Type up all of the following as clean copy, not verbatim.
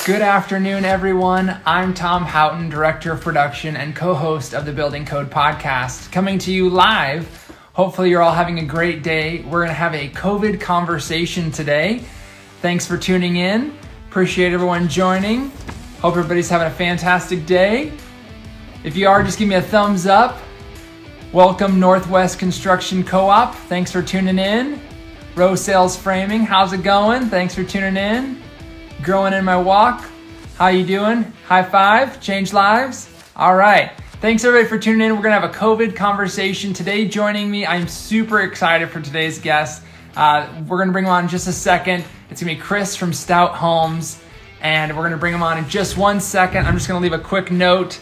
Good afternoon, everyone. I'm Tom Houghton, Director of Production and co-host of the Building Code podcast, coming to you live. Hopefully you're all having a great day. We're going to have a COVID conversation today. Thanks for tuning in. Appreciate everyone joining. Hope everybody's having a fantastic day. If you are, just give me a thumbs up. Welcome Northwest Construction Co-op. Thanks for tuning in. Row Sales Framing, how's it going? Thanks for tuning in. Growing in my walk. How you doing? High five, change lives. All right. Thanks everybody for tuning in. We're gonna have a COVID conversation today. Joining me, I'm super excited for today's guest. We're gonna bring him on in just a second. It's gonna be Chris from Stout Homes, and we're gonna bring him on in just 1 second. I'm just gonna leave a quick note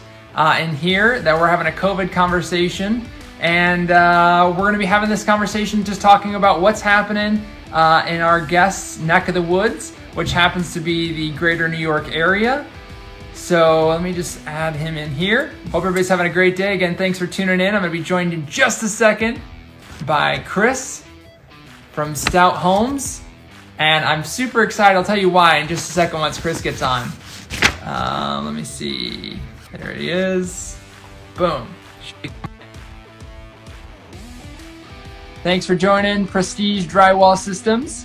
in here that we're having a COVID conversation, and we're gonna be having this conversation just talking about what's happening in our guest's neck of the woods, which happens to be the greater New York area. So let me just add him in here. Hope everybody's having a great day. Again, thanks for tuning in. I'm gonna be joined in just a second by Chris from Stout Homes. And I'm super excited. I'll tell you why in just a second once Chris gets on. Let me see. There he is. Boom. Thanks for joining Prestige Drywall Systems.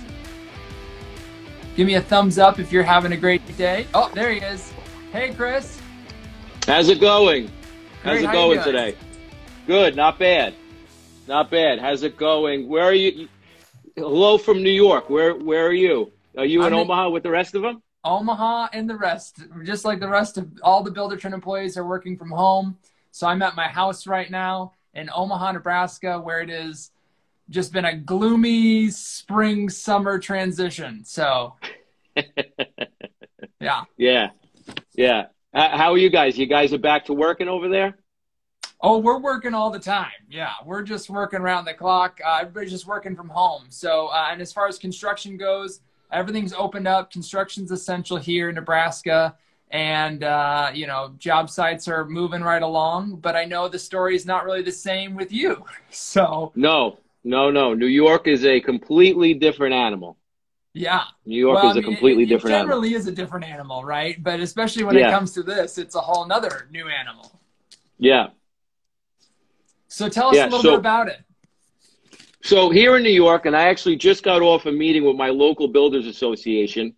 Give me a thumbs up if you're having a great day. Oh, there he is. Hey, Chris. How's it going? How's Great, it going today? Good, not bad. Not bad. How's it going? Where are you? Hello from New York. Where are you? Are you in Omaha with the rest of them? Omaha and the rest. Just like the rest of all the Buildertrend employees are working from home. So I'm at my house right now in Omaha, Nebraska, where it is just been a gloomy spring summer transition. So yeah. How are you guys? You guys are back to working over there? Oh, we're working all the time. Yeah, we're just working around the clock. Everybody's just working from home. So and as far as construction goes, everything's opened up. Construction's essential here in Nebraska, and job sites are moving right along. But I know the story is not really the same with you. So No. New York is a completely different animal. Yeah. New York is a completely different animal. It generally is a different animal, right? But especially when it comes to this, it's a whole nother new animal. Yeah. So tell us a little bit about it. So here in New York, and I actually just got off a meeting with my local builders association.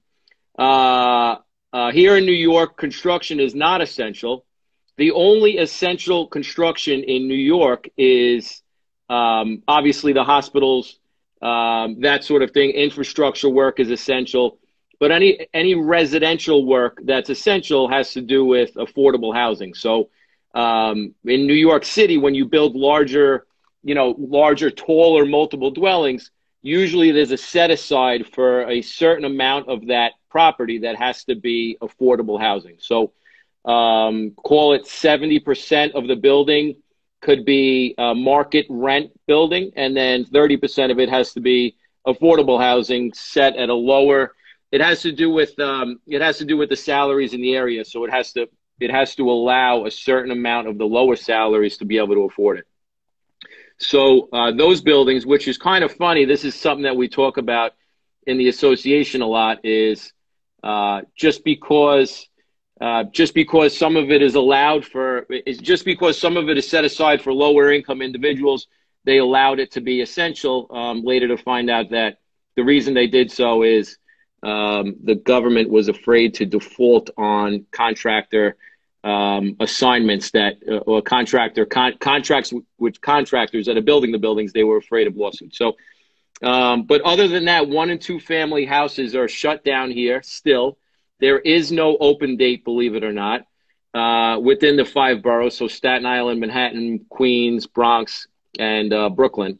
Here in New York, construction is not essential. The only essential construction in New York is obviously the hospitals, that sort of thing. Infrastructure work is essential, but any residential work that's essential has to do with affordable housing. So in New York City, when you build larger, taller, multiple dwellings, usually there's a set aside for a certain amount of that property that has to be affordable housing. So call it 70% of the building could be a market rent building, and then 30% of it has to be affordable housing set at a lower. It has to do with the salaries in the area, so it has to allow a certain amount of the lower salaries to be able to afford it. So those buildings, which is kind of funny, this is something that we talk about in the association a lot, is just because some of it is just because some of it is set aside for lower income individuals, they allowed it to be essential. Later to find out that the reason they did so is the government was afraid to default on contractor assignments or contracts with contractors that are building the buildings. They were afraid of lawsuits. So, but other than that, 1- and 2-family houses are shut down here still. There is no open date, believe it or not, within the 5 boroughs. So Staten Island, Manhattan, Queens, Bronx, and Brooklyn.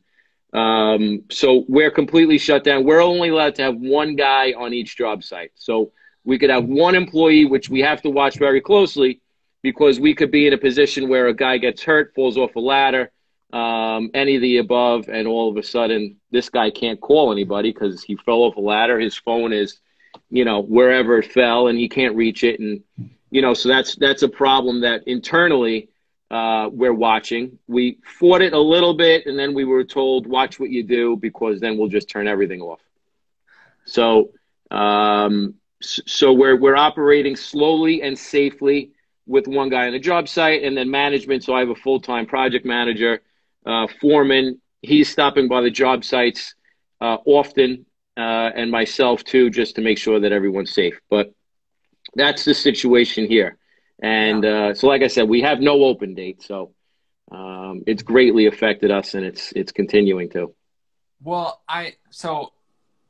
So we're completely shut down. We're only allowed to have one guy on each job site. So we could have one employee, which we have to watch very closely, because we could be in a position where a guy gets hurt, falls off a ladder, any of the above, and all of a sudden this guy can't call anybody because he fell off a ladder. His phone is wherever it fell, and he can't reach it. And, so that's a problem that internally we're watching. We fought it a little bit, and then we were told, watch what you do, because then we'll just turn everything off. So So we're operating slowly and safely with one guy on the job site, and then management. So I have a full-time project manager, foreman. He's stopping by the job sites often, and myself too, just to make sure that everyone's safe. But that's the situation here. And so, like I said, we have no open date, so it's greatly affected us, and it's continuing to. Well, so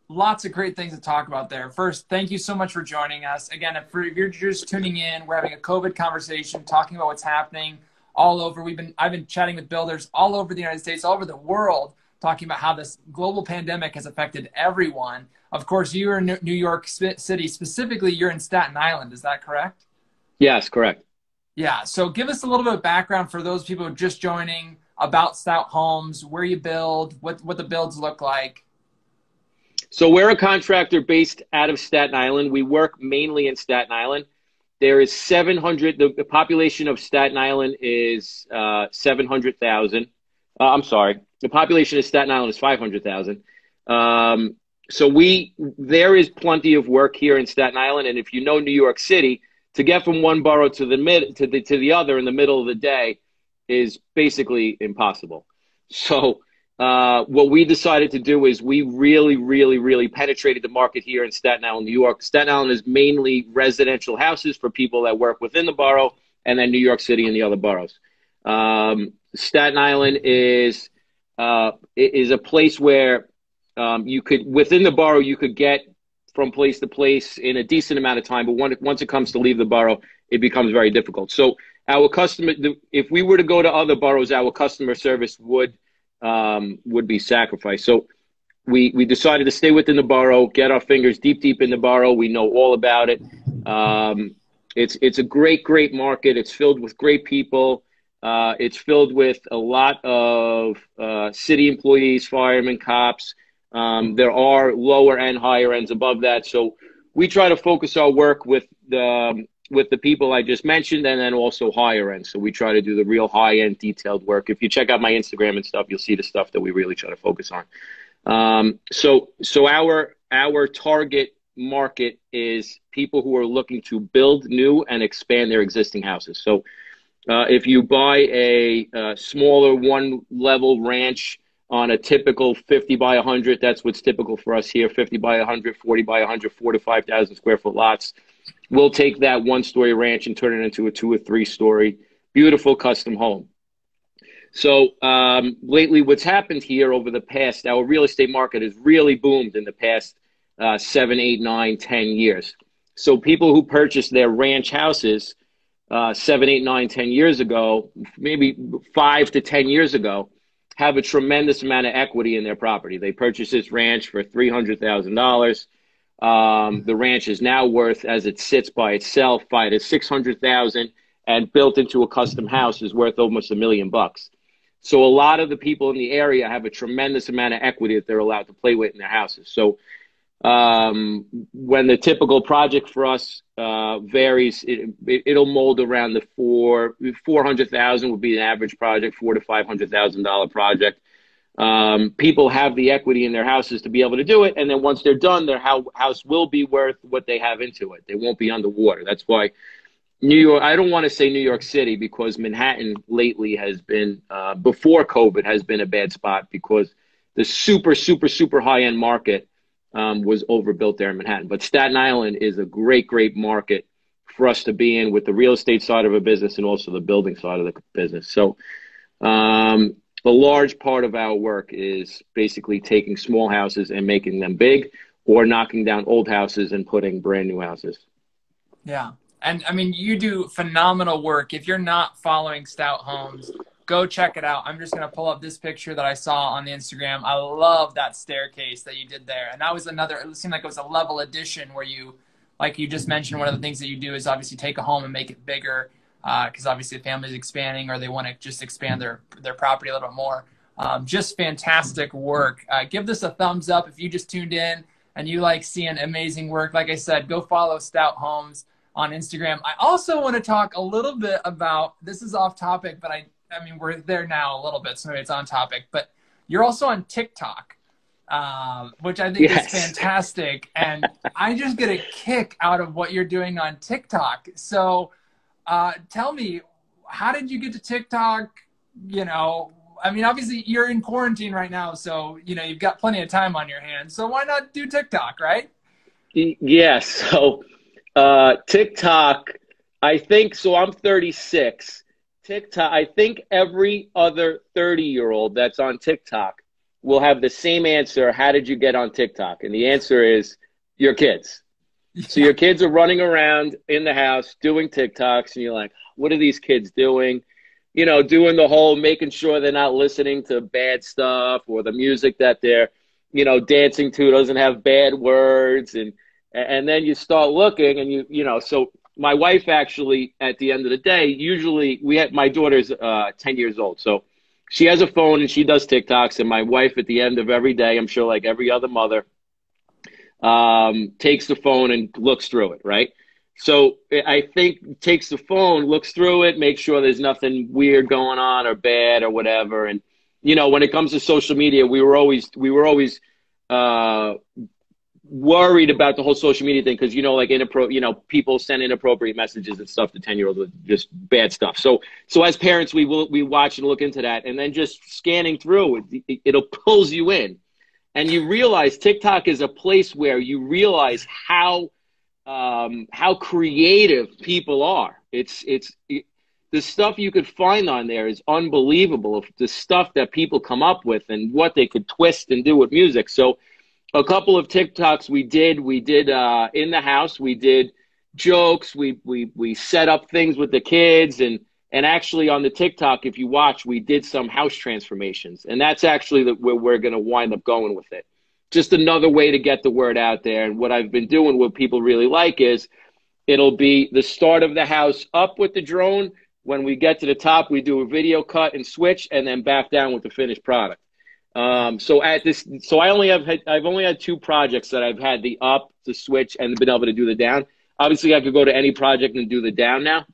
lots of great things to talk about there. First, thank you so much for joining us. Again, if you're just tuning in, we're having a COVID conversation, talking about what's happening all over. I've been chatting with builders all over the United States, all over the world, talking about how this global pandemic has affected everyone. Of course, you're in New York City. Specifically, you're in Staten Island. Is that correct? Yes, correct. Yeah. So give us a little bit of background for those people who are just joining about Stout Homes, where you build, what the builds look like. So we're a contractor based out of Staten Island. We work mainly in Staten Island. There is 700, the population of Staten Island is 700,000. I'm sorry, the population of Staten Island is 500,000. So there is plenty of work here in Staten Island. And if you know New York City, to get from one borough to the other in the middle of the day is basically impossible. So what we decided to do is we really, really, really penetrated the market here in Staten Island, New York. Staten Island is mainly residential houses for people that work within the borough, and then New York City and the other boroughs. Staten Island is a place where you could, within the borough, you could get from place to place in a decent amount of time. But once it comes to leave the borough, it becomes very difficult. So our customer, if we were to go to other boroughs, our customer service would be sacrificed. So we decided to stay within the borough, get our fingers deep in the borough. We know all about it. It's a great market. It's filled with great people. It's filled with a lot of city employees, firemen, cops. There are lower and higher ends above that. So we try to focus our work with the people I just mentioned, and then also higher end. So we try to do the real high end detailed work. If you check out my Instagram and stuff, you'll see the stuff that we really try to focus on. So our target market is people who are looking to build new and expand their existing houses. So if you buy a smaller one level ranch on a typical 50 by 100, that's what's typical for us here, 50 by 100, 40 by 100, 4 to 5,000 square foot lots. We'll take that one-story ranch and turn it into a 2 or 3 story, beautiful custom home. So lately what's happened here over the past, our real estate market has really boomed in the past 7, 8, 9, 10 years. So people who purchased their ranch houses 7, 8, 9, 10 years ago, maybe 5 to 10 years ago, have a tremendous amount of equity in their property. They purchased this ranch for $300,000. The ranch is now worth, as it sits by itself, $500,000 to $600,000, and built into a custom house is worth almost $1 million. So a lot of the people in the area have a tremendous amount of equity that they're allowed to play with in their houses. So when the typical project for us varies, it'll mold around the $400,000 would be an average project, $400,000 to $500,000 project. People have the equity in their houses to be able to do it, and then once they're done, their house will be worth what they have into it. They won't be underwater. That's why New York, I don't want to say New York City, because Manhattan lately has been, before COVID, has been a bad spot because the super high-end market was overbuilt there in Manhattan. But Staten Island is a great market for us to be in with the real estate side of a business and also the building side of the business. So a large part of our work is basically taking small houses and making them big, or knocking down old houses and putting brand new houses. Yeah. And I mean, you do phenomenal work. If you're not following Stout Homes, go check it out. I'm just going to pull up this picture that I saw on the Instagram. I love that staircase that you did there. And that was it seemed like it was a level addition where you, like you just mentioned, one of the things that you do is obviously take a home and make it bigger, because obviously the family's expanding, or they want to just expand their property a little bit more. Just fantastic work. Give this a thumbs up if you just tuned in and you like seeing amazing work. Like I said, go follow Stout Homes on Instagram. I also want to talk a little bit about, this is off topic, but I mean, we're there now a little bit, so maybe it's on topic, but you're also on TikTok. which I think is Yes. fantastic. And I just get a kick out of what you're doing on TikTok. So tell me, how did you get to TikTok? You know, I mean, obviously you're in quarantine right now, so, you know, you've got plenty of time on your hands. So why not do TikTok, right? Yes. So TikTok, I think, so I'm 36. TikTok, I think every other 30-year-old that's on TikTok will have the same answer. How did you get on TikTok? And the answer is your kids. So Yeah. your kids are running around in the house doing TikToks, and you're like, what are these kids doing? You know, doing the whole making sure they're not listening to bad stuff, or the music that they're, you know, dancing to doesn't have bad words. And then you start looking, and you know, so my wife actually, at the end of the day, usually my daughter's 10 years old. So she has a phone and she does TikToks, and my wife at the end of every day, I'm sure like every other mother, takes the phone and looks through it, right? So I think takes the phone, looks through it, makes sure there's nothing weird going on or bad or whatever. And you know, when it comes to social media, we were always uh, worried about the whole social media thing because you know, like you know, people send inappropriate messages and stuff to 10-year-olds with just bad stuff. So as parents, we watch and look into that, and then just scanning through it'll pulls you in. And you realize TikTok is a place where you realize how creative people are. The stuff you could find on there is unbelievable. The stuff that people come up with and what they could twist and do with music. So a couple of TikToks we did in the house. We did jokes. We set up things with the kids, and actually on the TikTok, if you watch, we did some house transformations, and that's actually where we're going to wind up going with it. Just another way to get the word out there. And what I've been doing, what people really like, is it'll be the start of the house up with the drone. When we get to the top, we do a video cut and switch, and then back down with the finished product. So I've only had two projects that I've had the up, the switch, and been able to do the down. Obviously, I could go to any project and do the down now.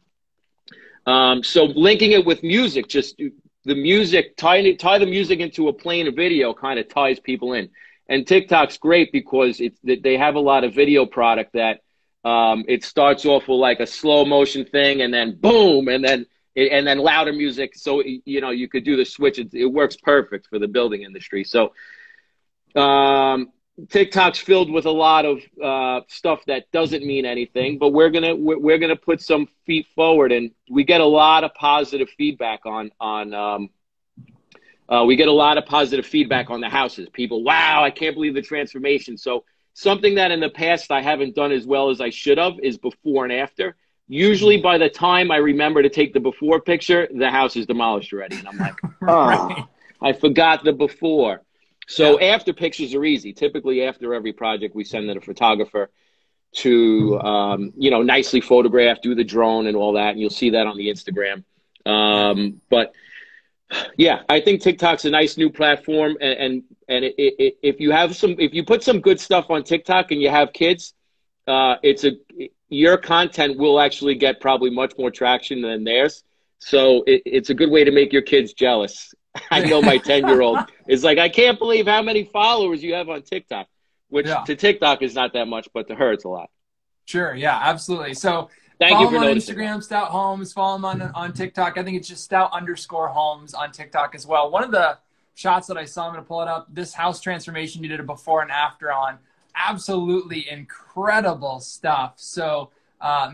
So linking it with music, just the music, tie the music into a plain video kind of ties people in. And TikTok's great because they have a lot of video product that it starts off with like a slow motion thing, and then boom, and then louder music. So you know, you could do the switch. It works perfect for the building industry. So TikTok's filled with a lot of stuff that doesn't mean anything, but we're gonna put some feet forward, and we get a lot of positive feedback on the houses. People, wow, I can't believe the transformation. So something that in the past I haven't done as well as I should have is before and after. Usually by the time I remember to take the before picture, the house is demolished already, and I'm like, Right. I forgot the before. So after pictures are easy. Typically after every project, we send in a photographer to, you know, nicely photograph, do the drone and all that. And you'll see that on the Instagram. But yeah, I think TikTok's a nice new platform. If you put some good stuff on TikTok and you have kids, your content will actually get probably much more traction than theirs. So it's a good way to make your kids jealous. I know my 10-year-old is like, I can't believe how many followers you have on TikTok, which to TikTok is not that much, but to her it's a lot. Sure. Yeah, absolutely. So Thank you follow for him on noticing. Instagram, Stout Homes. Follow him on TikTok. I think it's just Stout_Homes on TikTok as well. One of the shots that I saw, I'm going to pull it up, this house transformation you did a before and after on. Absolutely incredible stuff. So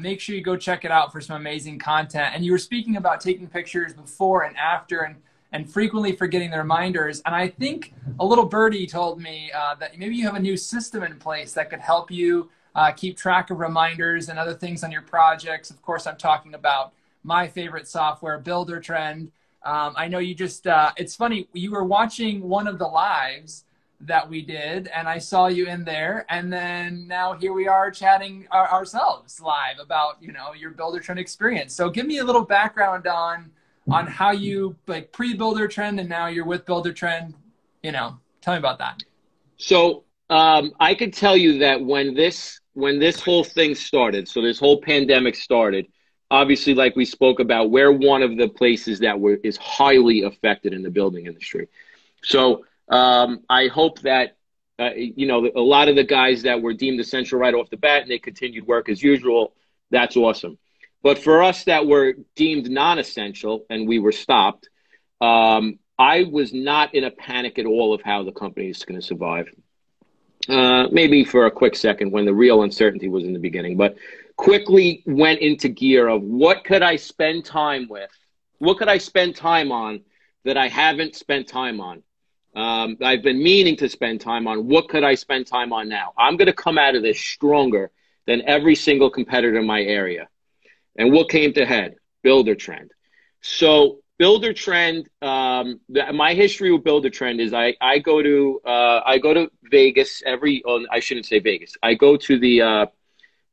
make sure you go check it out for some amazing content. And you were speaking about taking pictures before and after, and frequently forgetting the reminders. And I think a little birdie told me that maybe you have a new system in place that could help you keep track of reminders and other things on your projects. Of course, I'm talking about my favorite software, Buildertrend. I know you just, it's funny, you were watching one of the lives that we did, and I saw you in there, and then now here we are chatting ourselves live about, you know, your Buildertrend experience. So give me a little background on how you like pre-Buildertrend and now you're with Buildertrend. You know, tell me about that. So I can tell you that when this whole thing started, so this whole pandemic started, obviously, like we spoke about, we're one of the places that is highly affected in the building industry. So I hope that you know, a lot of the guys that were deemed essential right off the bat and they continued work as usual, that's awesome. But for us that were deemed non-essential and we were stopped, I was not in a panic at all of how the company is going to survive. Maybe for a quick second when the real uncertainty was in the beginning, but quickly went into gear of what could I spend time with? What could I spend time on that I haven't spent time on? I've been meaning to spend time on. What could I spend time on now? I'm going to come out of this stronger than every single competitor in my area. And what came to head? Buildertrend. So Buildertrend, my history with Buildertrend is I go to Vegas I shouldn't say Vegas. I go to the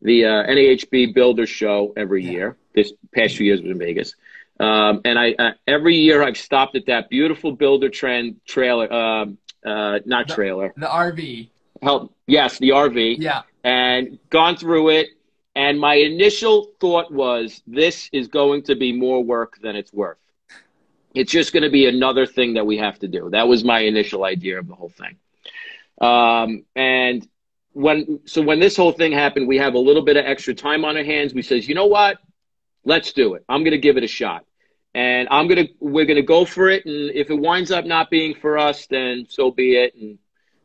NAHB Builder Show every year. This past few years was in Vegas. And every year I've stopped at that beautiful Buildertrend trailer, not trailer. The RV. Yes, the RV. Yeah. And gone through it. And my initial thought was, this is going to be more work than it's worth. It's just going to be another thing that we have to do. That was my initial idea of the whole thing. And when this whole thing happened, we have a little bit of extra time on our hands. We says, you know what? Let's do it. I'm going to give it a shot. And we're going to go for it. And if it winds up not being for us, then so be it. And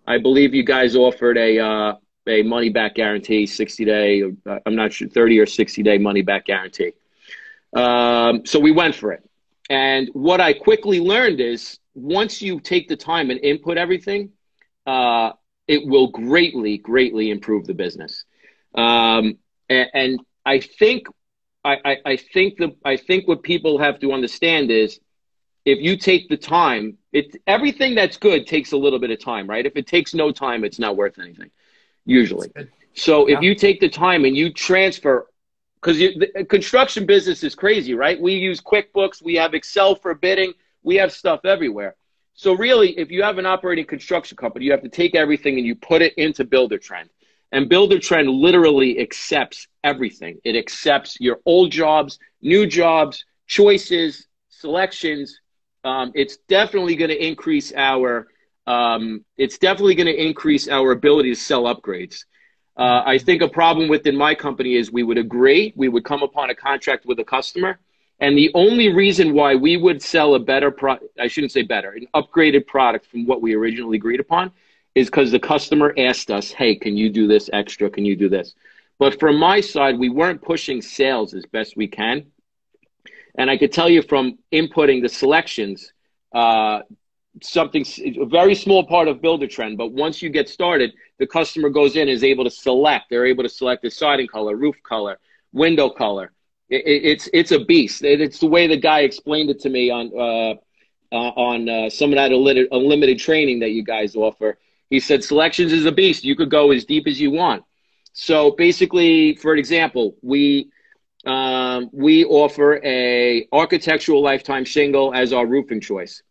I believe you guys offered a money back guarantee, 60-day, I'm not sure, 30 or 60-day money back guarantee. So we went for it. And what I quickly learned is once you take the time and input everything, it will greatly, greatly improve the business. And I think what people have to understand is if you take the time, everything that's good takes a little bit of time, right? If it takes no time, it's not worth anything, usually. So if you take the time and you transfer, because the construction business is crazy, right? We use QuickBooks. We have Excel for bidding. We have stuff everywhere. So really, if you have an operating construction company, you have to take everything and you put it into Buildertrend. And Buildertrend literally accepts everything. It accepts your old jobs, new jobs, choices, selections. It's definitely going to increase our ability to sell upgrades. I think a problem within my company is we would agree, we would come upon a contract with a customer, and the only reason why we would sell a better I shouldn't say better, an upgraded product from what we originally agreed upon is because the customer asked us, hey, can you do this extra? Can you do this? But from my side, we weren't pushing sales as best we can. And I could tell you from inputting the selections, a very small part of Buildertrend, but once you get started, the customer goes in and is able to select. They're able to select the siding color, roof color, window color. It's a beast. It's the way the guy explained it to me on some of that unlimited training that you guys offer. He said, selections is a beast. You could go as deep as you want. So basically, for example, we offer a architectural lifetime shingle as our roofing choice.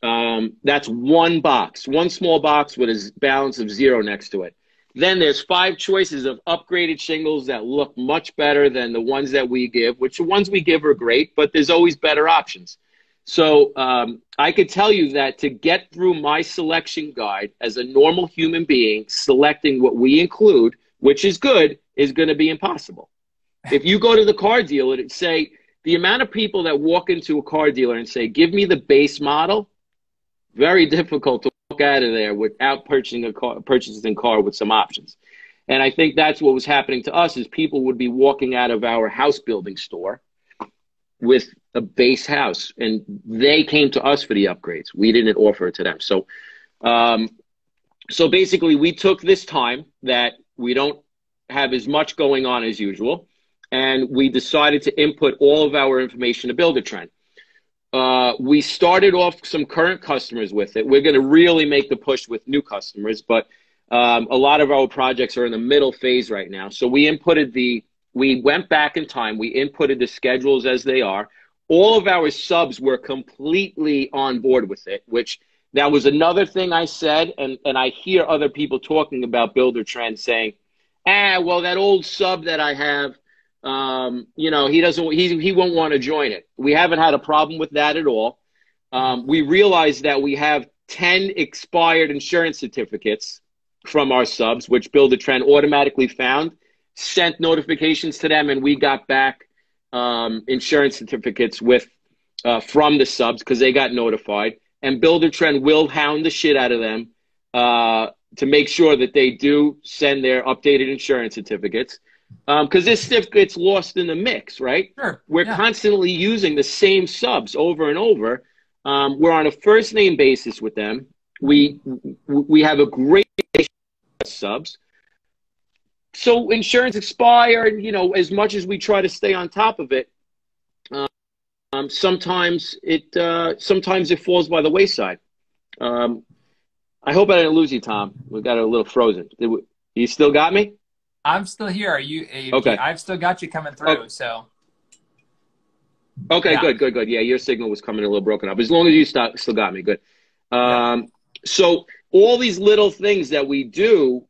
That's one box, one small box with a balance of 0 next to it. Then there's 5 choices of upgraded shingles that look much better than the ones that we give, which the ones we give are great, but there's always better options. So I could tell you that to get through my selection guide as a normal human being, selecting what we include, which is good, is going to be impossible. If you go to the car dealer and say, the amount of people that walk into a car dealer and say, give me the base model, very difficult to walk out of there without purchasing a car with some options. And I think that's what was happening to us is people would be walking out of our house building store with a base house, and they came to us for the upgrades. We didn't offer it to them. So, so basically we took this time that we don't have as much going on as usual, and we decided to input all of our information to Buildertrend. We started off some current customers with it. We're going to really make the push with new customers, but a lot of our projects are in the middle phase right now. So we went back in time. We inputted the schedules as they are. All of our subs were completely on board with it, which that was another thing I said. And I hear other people talking about Buildertrend saying, well, that old sub that I have, you know, he won't want to join it. We haven't had a problem with that at all. We realized that we have 10 expired insurance certificates from our subs, which Buildertrend automatically found, sent notifications to them, and we got back insurance certificates from the subs because they got notified. And Buildertrend will hound the shit out of them to make sure that they do send their updated insurance certificates. Because this stuff gets lost in the mix, right? Sure. We're constantly using the same subs over and over. We're on a first name basis with them. We have a great subs. So insurance expired, you know, as much as we try to stay on top of it, sometimes it falls by the wayside. I hope I didn't lose you, Tom. We got a little frozen. You still got me? I'm still here. Are you okay? I've still got you coming through. So. Okay, yeah. Good. Yeah, your signal was coming a little broken up. As long as you still got me, good. So all these little things that we do,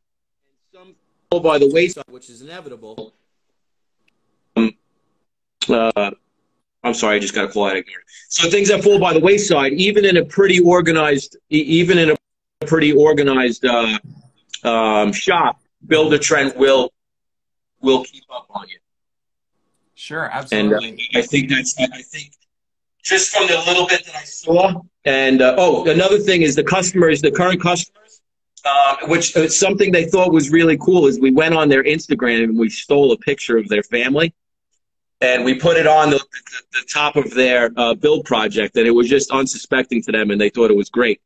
some fall by the wayside, which is inevitable. I'm sorry, I just got a call out of here. So things that fall by the wayside, even in a pretty organized, shop, Buildertrend will keep up on you. Sure, absolutely. And I think just from the little bit that I saw, and another thing is the current customers, which is something they thought was really cool, is we went on their Instagram and we stole a picture of their family, and we put it on the top of their build project, and it was just unsuspecting to them, and they thought it was great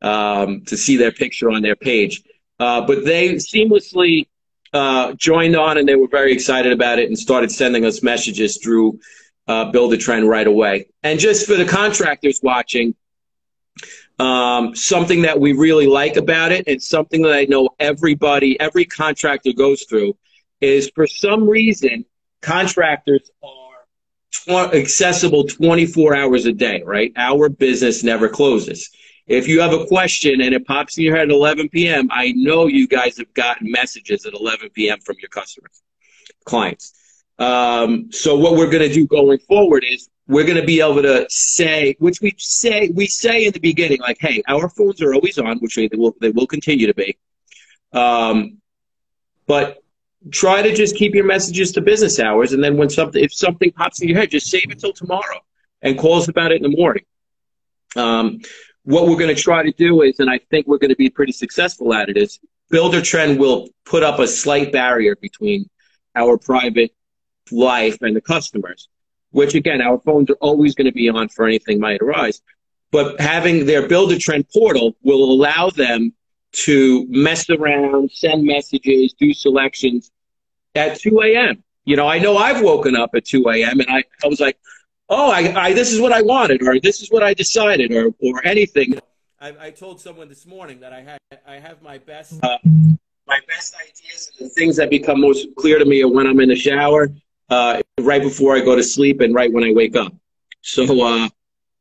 to see their picture on their page. But they seamlessly joined on, and they were very excited about it and started sending us messages through Buildertrend right away. And just for the contractors watching, something that we really like about it, and something that I know every contractor goes through, is for some reason contractors are accessible 24 hours a day, right? Our business never closes. If you have a question and it pops in your head at 11 p.m., I know you guys have gotten messages at 11 p.m. from your customers, clients. So what we're going to do going forward is we're going to be able to say, which we say in the beginning, like, hey, our phones are always on, which they will continue to be. But try to just keep your messages to business hours, and then if something pops in your head, just save it till tomorrow and call us about it in the morning. What we're going to try to do is, and I think we're going to be pretty successful at it, is Buildertrend will put up a slight barrier between our private life and the customers, which, again, our phones are always going to be on for anything might arise. But having their Buildertrend portal will allow them to mess around, send messages, do selections at 2 a.m. You know I've woken up at 2 a.m. and I was like, oh, this is what I wanted, or this is what I decided, or anything. I told someone this morning that I have my best ideas, and the things that become most clear to me are when I'm in the shower, right before I go to sleep, and right when I wake up. So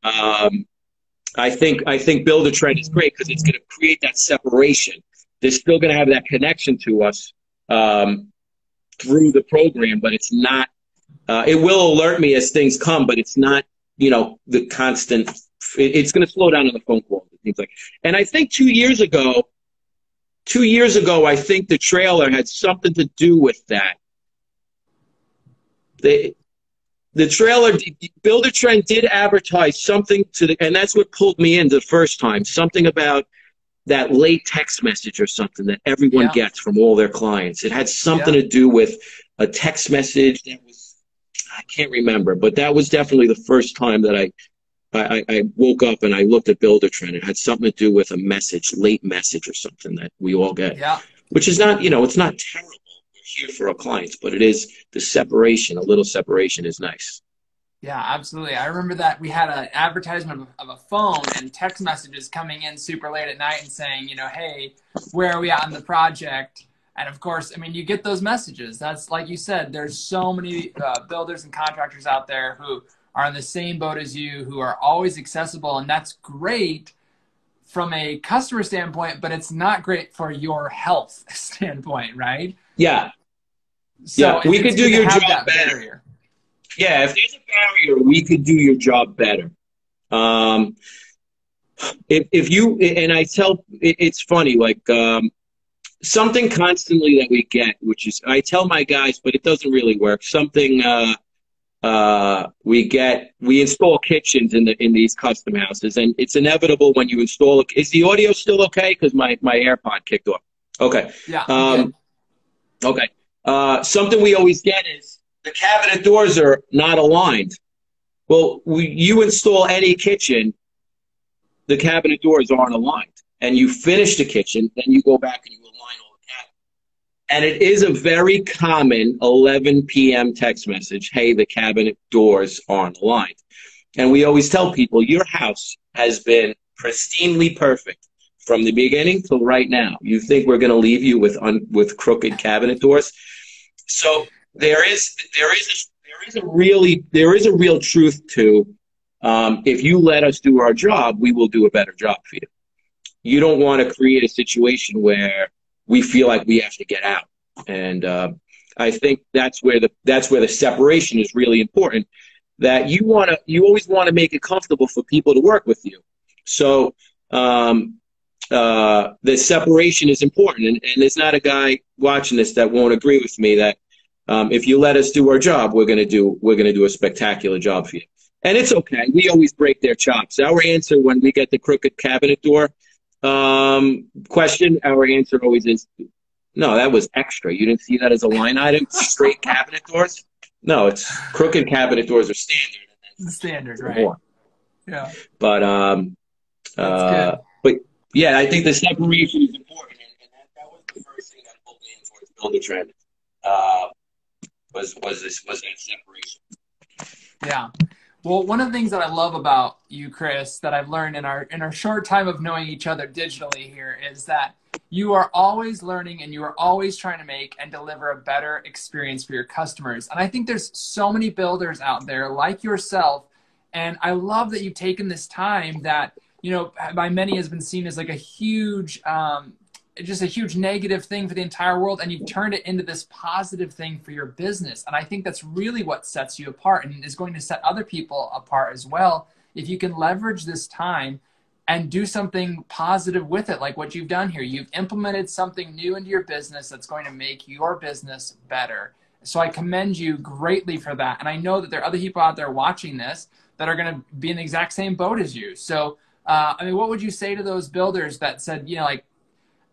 I think Buildertrend is great because it's going to create that separation. They're still going to have that connection to us through the program, but it's not. It will alert me as things come, but it's not, the constant. It's going to slow down on the phone calls. It seems like. And I think 2 years ago, I think the trailer had something to do with that. The trailer, Buildertrend did advertise something and that's what pulled me in the first time. Something about that late text message or something that everyone gets from all their clients. It had something to do with a text message that was, I can't remember, but that was definitely the first time that I woke up and I looked at Buildertrend. It had something to do with a late message or something that we all get. Yeah. Which is not, it's not terrible. We're here for our clients, but it is the separation. A little separation is nice. Yeah, absolutely. I remember that we had an advertisement of a phone and text messages coming in super late at night and saying, hey, where are we at on the project? And of course, I mean, you get those messages. That's like you said, there's so many builders and contractors out there who are in the same boat as you, who are always accessible. And that's great from a customer standpoint, but it's not great for your health standpoint, right? Yeah. So we could do your job better. Barrier. Yeah, if there's a barrier, we could do your job better. If you, and I tell, it's funny, like, something constantly that we get, which is, I tell my guys, but it doesn't really work. Something we install kitchens in these custom houses, and it's inevitable when you install. Is the audio still okay? Because my AirPod kicked off. Okay. Yeah. Okay. Something we always get is the cabinet doors are not aligned. Well, you install any kitchen, the cabinet doors aren't aligned. And you finish the kitchen, then you go back and you align all the cabinets. And it is a very common 11 p.m. text message, hey, the cabinet doors aren't aligned. And we always tell people, your house has been pristinely perfect from the beginning till right now. You think we're going to leave you with crooked cabinet doors? So there is a real truth to, if you let us do our job, we will do a better job for you. You don't want to create a situation where we feel like we have to get out. And I think that's where the separation is really important. That you always want to make it comfortable for people to work with you. So the separation is important. And there's not a guy watching this that won't agree with me that if you let us do our job, we're gonna do a spectacular job for you. And it's okay. We always break their chops. Our answer when we get the crooked cabinet door question, our answer always is, no, that was extra. You didn't see that as a line item? Straight cabinet doors? No, it's crooked cabinet doors are standard. The standard, right? More. Yeah. But yeah, I think the separation is important, and that was the first thing that pulled me in towards Buildertrend. Was that separation? Yeah. Well, one of the things that I love about you, Chris, that I've learned in our short time of knowing each other digitally here is that you are always learning and you are always trying to make and deliver a better experience for your customers. And I think there's so many builders out there like yourself. And I love that you've taken this time that, you know, by many has been seen as like a huge, just a huge negative thing for the entire world, and you've turned it into this positive thing for your business. And I think that's really what sets you apart and is going to set other people apart as well. If you can leverage this time and do something positive with it, like what you've done here. You've implemented something new into your business that's going to make your business better. So I commend you greatly for that. And I know that there are other people out there watching this that are going to be in the exact same boat as you. So, I mean, what would you say to those builders that said, you know, like,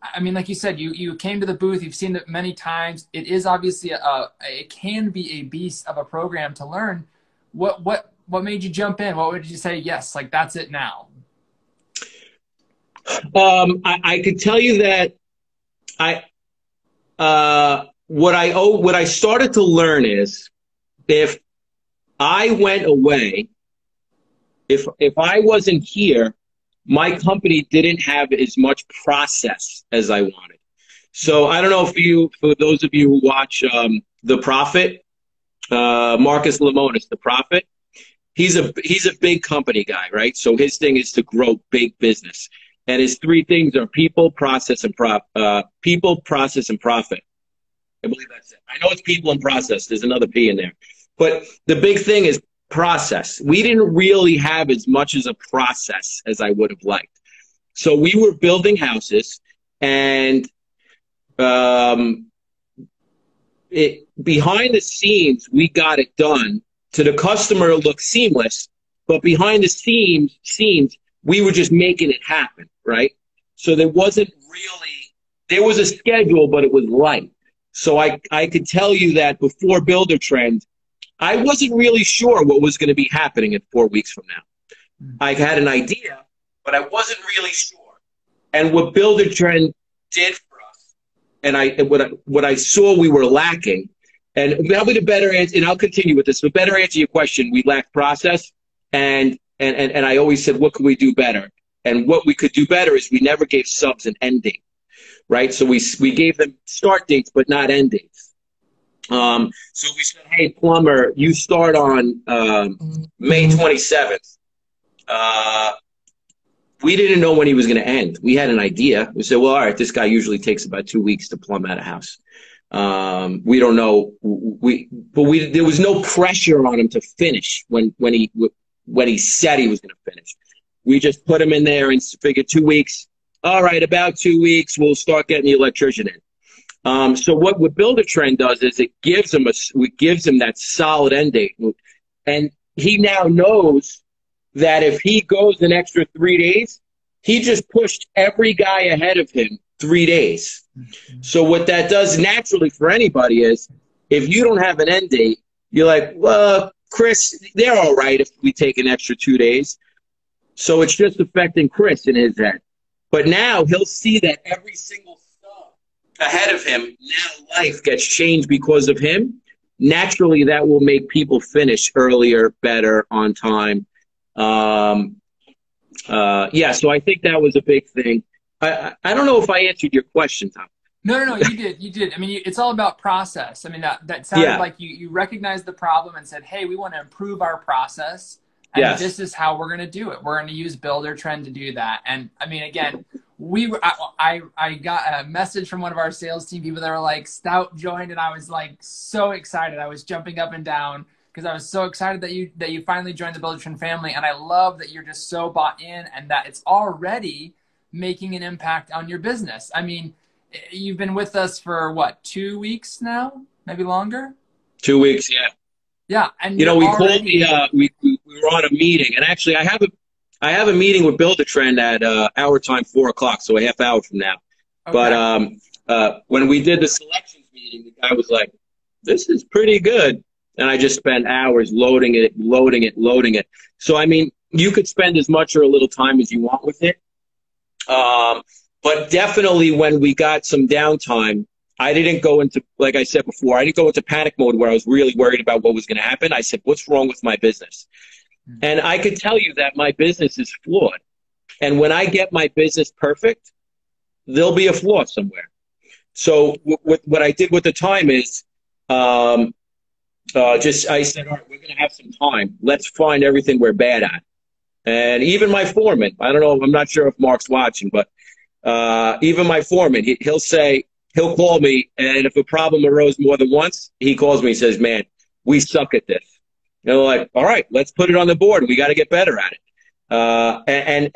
I mean, like you said, you came to the booth, you've seen it many times. It is obviously it can be a beast of a program to learn. What made you jump in? What would you say? Yes, like that's it now. I could tell you that what I started to learn is if I went away, if I wasn't here, my company didn't have as much process as I wanted. So I don't know for those of you who watch The Prophet, Marcus Lemonis, The Prophet, he's a big company guy, right? So his thing is to grow big business. And his three things are people, process, and profit. I believe that's it. I know it's people and process. There's another P in there. But the big thing is process. We didn't really have as much as a process as I would have liked. So we were building houses, and behind the scenes, we got it done. To the customer, it looked seamless, but behind the scenes, we were just making it happen, right? So there was a schedule, but it was light. So I could tell you that before Buildertrend, I wasn't really sure what was going to be happening in 4 weeks from now. I had an idea, but I wasn't really sure. And what Buildertrend did for us, and what I saw we were lacking, and probably the better answer, and I'll continue with this, but better answer your question, we lacked process, and I always said, what could we do better? And what we could do better is we never gave subs an end date, right? So we gave them start dates, but not end dates. So we said, hey, plumber, you start on May 27th. We didn't know when he was going to end. We had an idea. We said, well, all right, this guy usually takes about 2 weeks to plumb out a house. We don't know. There was no pressure on him to finish when he said he was going to finish. We just put him in there and figured 2 weeks. all right, about 2 weeks, we'll start getting the electrician in. So what Buildertrend does is it gives him that solid end date. And he now knows that if he goes an extra 3 days, he just pushed every guy ahead of him 3 days. So what that does naturally for anybody is, if you don't have an end date, you're like, well, Chris, they're all right if we take an extra 2 days. So it's just affecting Chris in his head. But now he'll see that every single sub ahead of him, now life gets changed because of him. Naturally, that will make people finish earlier, better, on time. Yeah, so I think that was a big thing. I don't know if I answered your question, Tom. No, you did. I mean, it's all about process. I mean, that sounded like you recognized the problem and said, hey, we want to improve our process, and this is how we're going to do it. We're going to use Buildertrend to do that. And I mean, again, I got a message from one of our sales team people that were like, Stout joined, and I was like so excited. I was jumping up and down because I was so excited that you finally joined the Buildertrend family. And I love that you're just so bought in and that it's already making an impact on your business. I mean, you've been with us for what, 2 weeks now? Maybe longer? 2 weeks, yeah. Yeah. And we called we were on a meeting, and actually I have a meeting with Buildertrend at our time, 4 o'clock, so a half hour from now. Okay. But when we did the selections meeting, the guy was like, this is pretty good. And I just spent hours loading it. So, I mean, you could spend as much or a little time as you want with it. But definitely when we got some downtime, I didn't go into, like I said before, I didn't go into panic mode where I was really worried about what was going to happen. I said, what's wrong with my business? And I could tell you that my business is flawed. And when I get my business perfect, there'll be a flaw somewhere. So what I did with the time is, I said, all right, we're going to have some time. Let's find everything we're bad at. And even my foreman, I don't know, I'm not sure if Mark's watching, but even my foreman, he'll call me, and if a problem arose more than once, he calls me and says, man, we suck at this. And I'm like, all right, let's put it on the board. We got to get better at it.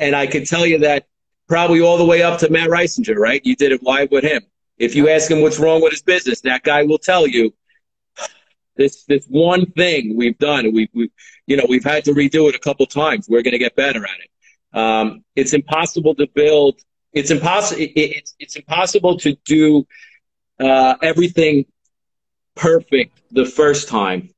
And I can tell you that probably all the way up to Matt Reisinger, right? You did it live with him. If you ask him what's wrong with his business, that guy will tell you, this one thing we've done, and we've had to redo it a couple times. We're going to get better at it. It's impossible to build. It's impossible to do everything perfect the first time.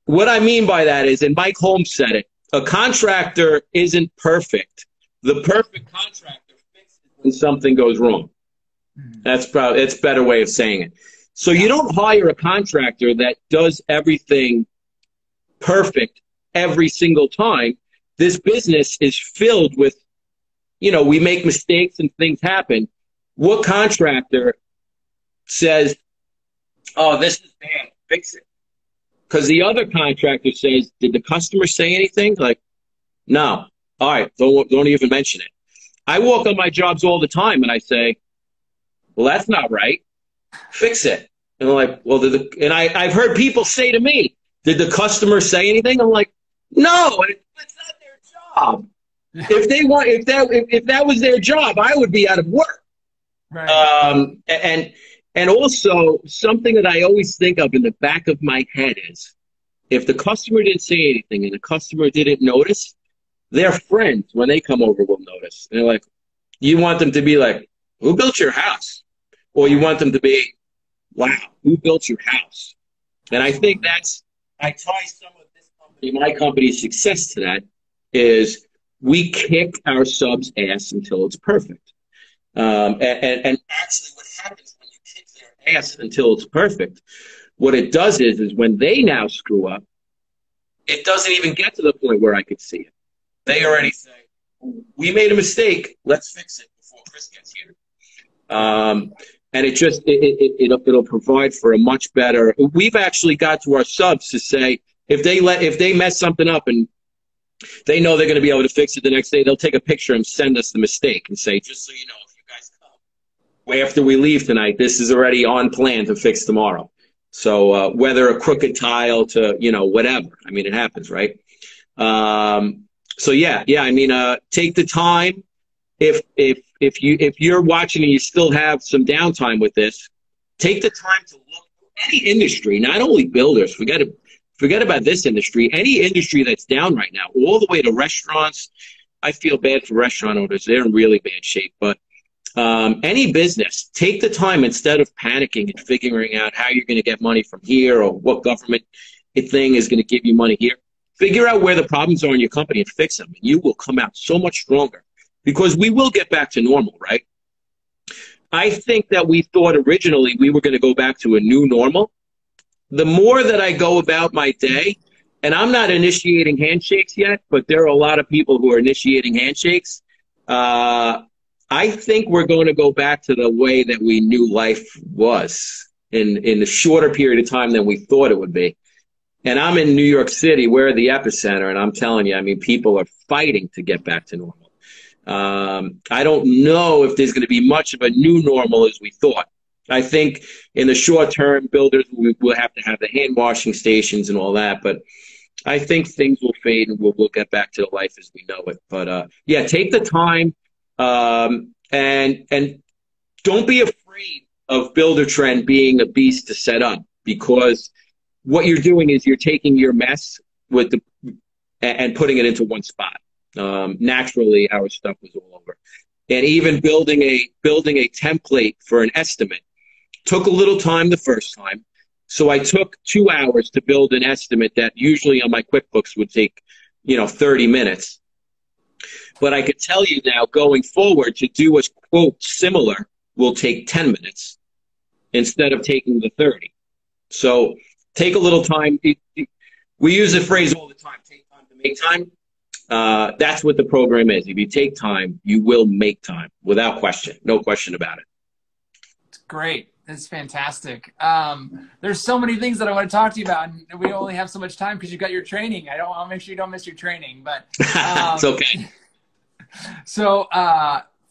What I mean by that is, and Mike Holmes said it, a contractor isn't perfect. The perfect contractor fixes when something goes wrong. It's a better way of saying it. So you don't hire a contractor that does everything perfect every single time. This business is filled with, we make mistakes and things happen. What contractor says, oh, this is bad, fix it? Because the other contractor says, did the customer say anything? Like, no. All right, don't even mention it. I walk on my jobs all the time and I say, well, that's not right. Fix it. And I'm like, well, I've heard people say to me, did the customer say anything? I'm like, no, it's not their job. If that was their job, I would be out of work. Right. And also something that I always think of in the back of my head is, if the customer didn't say anything and the customer didn't notice, their friends, when they come over, will notice. And they're like, you want them to be like, who built your house? Or you want them to be, wow, who built your house? And I think I tie some of this company, my company's success to that, is we kick our subs' ass until it's perfect. And actually what happens when you kick their ass until it's perfect, what it does is when they now screw up, it doesn't even get to the point where I could see it. They already say, we made a mistake, let's fix it before Chris gets here. And it'll provide for a much better. We've actually got to our subs to say, if they mess something up and they know they're going to be able to fix it the next day, they'll take a picture and send us the mistake and say, just so you know, if you guys come after we leave tonight, this is already on plan to fix tomorrow. So whether a crooked tile to, whatever. I mean, it happens, right? So yeah. I mean, take the time. If if you're watching and you still have some downtime with this, take the time to look at any industry, not only builders. Forget about this industry. Any industry that's down right now, all the way to restaurants. I feel bad for restaurant owners; they're in really bad shape. But any business, take the time instead of panicking and figuring out how you're going to get money from here or what government thing is going to give you money here. Figure out where the problems are in your company and fix them, and you will come out so much stronger because we will get back to normal, right? I think that we thought originally we were going to go back to a new normal. The more that I go about my day, and I'm not initiating handshakes yet, but there are a lot of people who are initiating handshakes. I think we're going to go back to the way that we knew life was in a shorter period of time than we thought it would be. And I'm in New York City. We're the epicenter. And I'm telling you, I mean, people are fighting to get back to normal. I don't know if there's going to be much of a new normal as we thought. I think in the short term, builders will have to have the hand washing stations and all that. But I think things will fade and we'll get back to life as we know it. But yeah, take the time. And don't be afraid of Buildertrend being a beast to set up, because what you're doing is you're taking your mess and putting it into one spot. Naturally, our stuff was all over, and even building a template for an estimate took a little time the first time. So I took 2 hours to build an estimate that usually on my QuickBooks would take, 30 minutes. But I could tell you now, going forward, to do a quote similar will take 10 minutes instead of taking the 30. So take a little time. We use the phrase all the time, take time to make time. That's what the program is. If you take time, you will make time without question. No question about it. It's great. It's fantastic. There's so many things that I want to talk to you about, and we only have so much time because you've got your training. I'll make sure you don't miss your training, but it's okay. So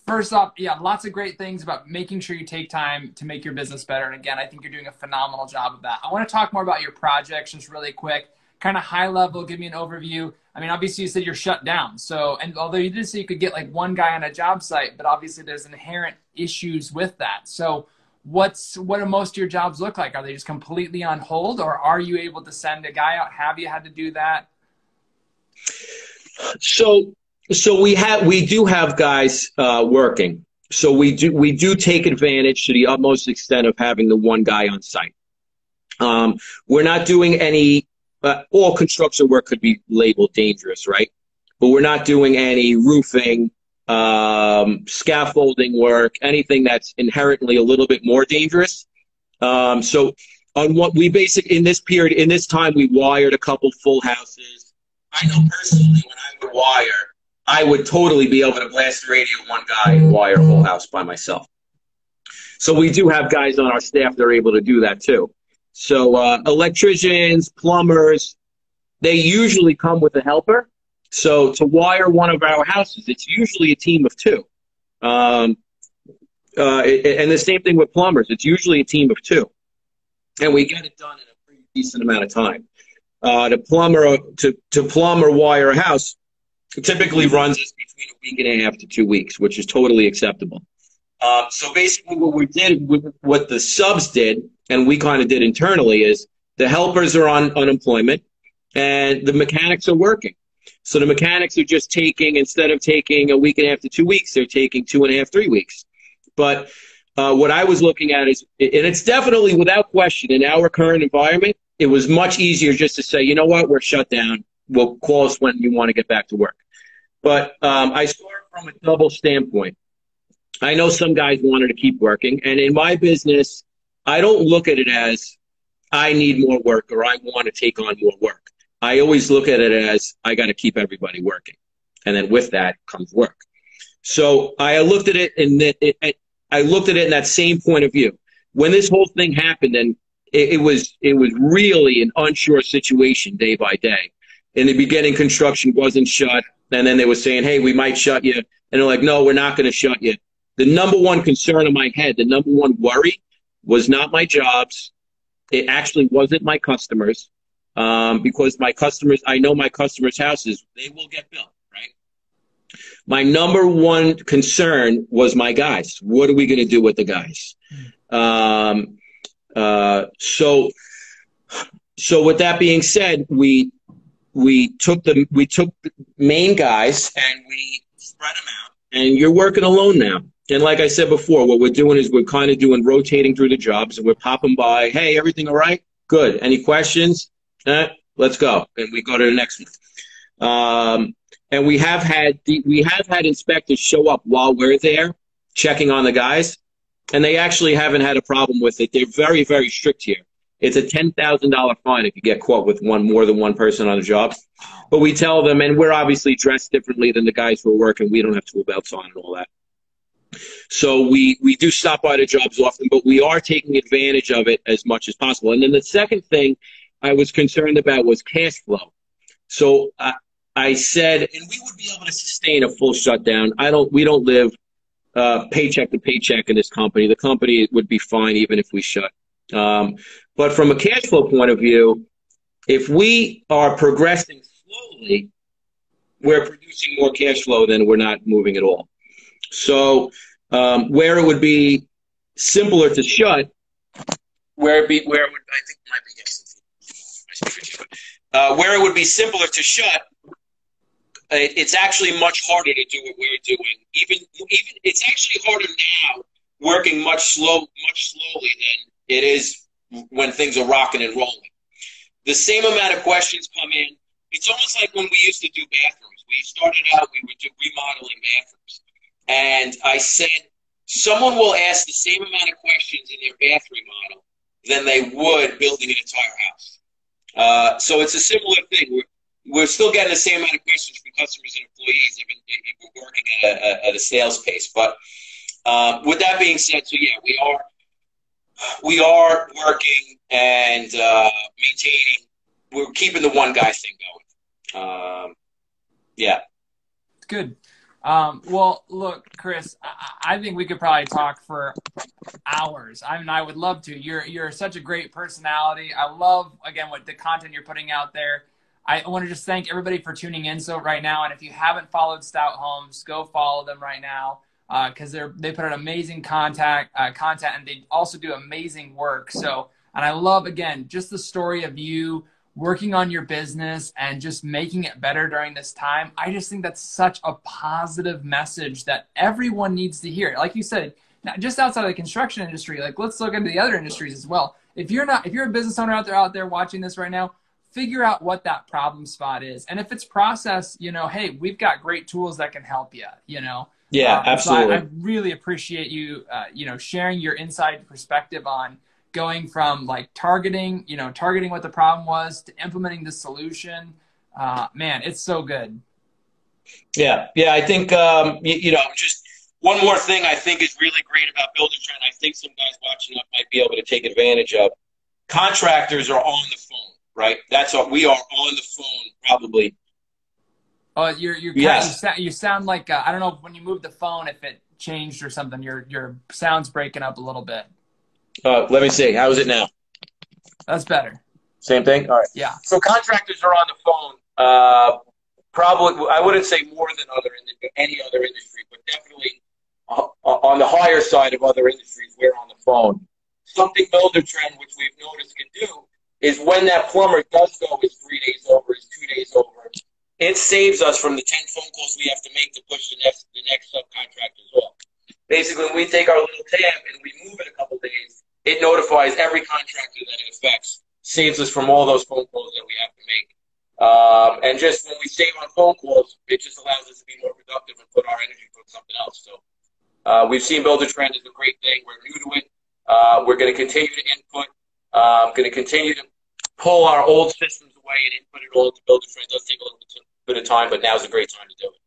first off, yeah, lots of great things about making sure you take time to make your business better. And again, I think you're doing a phenomenal job of that. I want to talk more about your projects just really quick, kind of high level, give me an overview. I mean, obviously you said you're shut down. So, and although you did say you could get like one guy on a job site, but obviously there's inherent issues with that. So what do most of your jobs look like? Are they just completely on hold, or are you able to send a guy out? Have you had to do that? So we do have guys working. So we do take advantage to the utmost extent of having the one guy on site. We're not doing any all construction work could be labeled dangerous, right? But we're not doing any roofing, scaffolding work, anything that's inherently a little bit more dangerous. So on what we in this time, we wired a couple full houses. I know personally when I would wire, I would totally be able to blast the radio one guy and wire a whole house by myself. So we do have guys on our staff that are able to do that too. So electricians, plumbers, they usually come with a helper. So to wire one of our houses, it's usually a team of 2. And the same thing with plumbers. It's usually a team of 2. And we get it done in a pretty decent amount of time. To plumb or wire a house, it typically runs us between a week and a half to 2 weeks, which is totally acceptable. So basically what we did, what the subs did, and we kind of did internally, is the helpers are on unemployment and the mechanics are working. So the mechanics are just taking, instead of taking a week and a half to 2 weeks, they're taking 2.5, 3 weeks. But what I was looking at is, and it's definitely without question in our current environment, it was much easier just to say, you know what, we're shut down. We'll call us when you want to get back to work. But I saw it from a double standpoint. I know some guys wanted to keep working. And in my business, I don't look at it as I need more work or I want to take on more work. I always look at it as I got to keep everybody working. And then with that comes work. So I looked at it in that same point of view. When this whole thing happened, and it was really an unsure situation day by day. In the beginning, construction wasn't shut. And then they were saying, hey, we might shut you. And they're like, no, we're not going to shut you. The number one concern in my head, the number one worry was not my jobs. It actually wasn't my customers, because my customers, I know my customers' houses, they will get built, right? My number one concern was my guys. What are we going to do with the guys? So with that being said, we took the main guys and we spread them out. And you're working alone now. And like I said before, what we're doing is we're kind of doing rotating through the jobs, and we're popping by. Hey, everything all right? Good. Any questions? Let's go. And we go to the next one. And we have had inspectors show up while we're there, checking on the guys, and they actually haven't had a problem with it. They're very, very strict here. It's a $10,000 fine if you get caught with more than one person on a job. But we tell them, and we're obviously dressed differently than the guys who are working. We don't have tool belts on and all that. So we do stop by the jobs often, but we are taking advantage of it as much as possible. And then the second thing I was concerned about was cash flow. So I said, and we would be able to sustain a full shutdown. We don't live paycheck to paycheck in this company. The company would be fine even if we shut. But from a cash flow point of view, if we are progressing slowly, we're producing more cash flow than we're not moving at all. So where it would be simpler to shut, where it would be simpler to shut, it's actually much harder to do what we're doing. Even it's actually harder now, working much slowly than it is when things are rocking and rolling. The same amount of questions come in. It's almost like when we used to do bathrooms. We started out, we were remodeling bathrooms. And I said, someone will ask the same amount of questions in their bathroom remodel than they would building an entire house. So it's a similar thing. We're still getting the same amount of questions from customers and employees, even if we're working at a sales pace. But with that being said, so yeah, we are working and maintaining. We're keeping the one guy thing going. Yeah. Good. Well, look, Chris, I think we could probably talk for hours. I mean, I would love to. You're such a great personality. I love, again, what the content you're putting out there. I want to just thank everybody for tuning in right now. And if you haven't followed Stout Homes, go follow them right now because they put out amazing content and they also do amazing work. So, and I love, again, just the story of you working on your business and just making it better during this time. I just think that's such a positive message that everyone needs to hear. Like you said, not just outside of the construction industry, like let's look into the other industries as well. If you're a business owner out there watching this right now, figure out what that problem spot is. And if it's process, hey, we've got great tools that can help you, Yeah, absolutely. So I really appreciate you, sharing your inside perspective on going from like targeting what the problem was to implementing the solution. Man, it's so good. Yeah. I think, just one more thing I think is really great about Buildertrend. I think some guys watching up might be able to take advantage of. Contractors are on the phone, right? That's what we are on the phone probably. Oh, Yes. You sound like, I don't know if when you moved the phone, if it changed or something, your sound's breaking up a little bit. Let me see. How is it now? That's better. Same thing? All right. Yeah. So contractors are on the phone. Probably, I wouldn't say more than any other industry, but definitely on the higher side of other industries, we're on the phone. Something Buildertrend, which we've noticed can do, is when that plumber does go is 3 days over, is 2 days over, it saves us from the 10 phone calls we have to make to push the next subcontractors off. Basically, when we take our little tab and we move it a couple days, it notifies every contractor that it affects, saves us from all those phone calls that we have to make. And just when we save on phone calls, it just allows us to be more productive and put our energy towards something else. So we've seen Buildertrend is a great thing. We're new to it. We're going to continue to input. Going to continue to pull our old systems away and input it all into Buildertrend. It does take a little bit of time, but now's a great time to do it.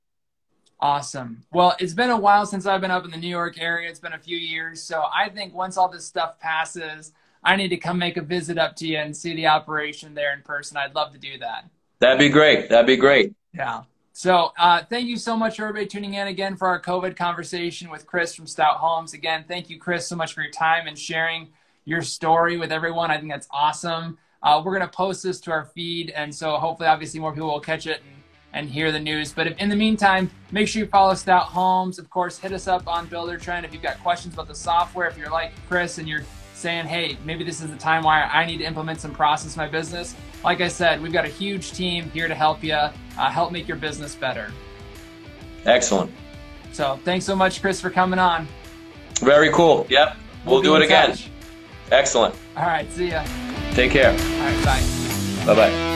Awesome. Well, it's been a while since I've been up in the New York area. It's been a few years. So I think once all this stuff passes, I need to come make a visit up to you and see the operation there in person. I'd love to do that. That'd be great. That'd be great. Yeah. So thank you so much for everybody tuning in again for our COVID conversation with Chris from Stout Homes. Again, thank you, Chris, so much for your time and sharing your story with everyone. I think that's awesome. We're going to post this to our feed. And so hopefully, obviously, more people will catch it and and hear the news. But in the meantime, make sure you follow Stout Homes. Of course, hit us up on Buildertrend if you've got questions about the software. If you're like Chris and you're saying, hey, maybe this is the time where I need to implement some process in my business. Like I said, we've got a huge team here to help you, help make your business better. Excellent. So thanks so much, Chris, for coming on. Very cool. Yep. We'll do it again. Excellent. All right. See ya. Take care. All right. Bye. Bye-bye.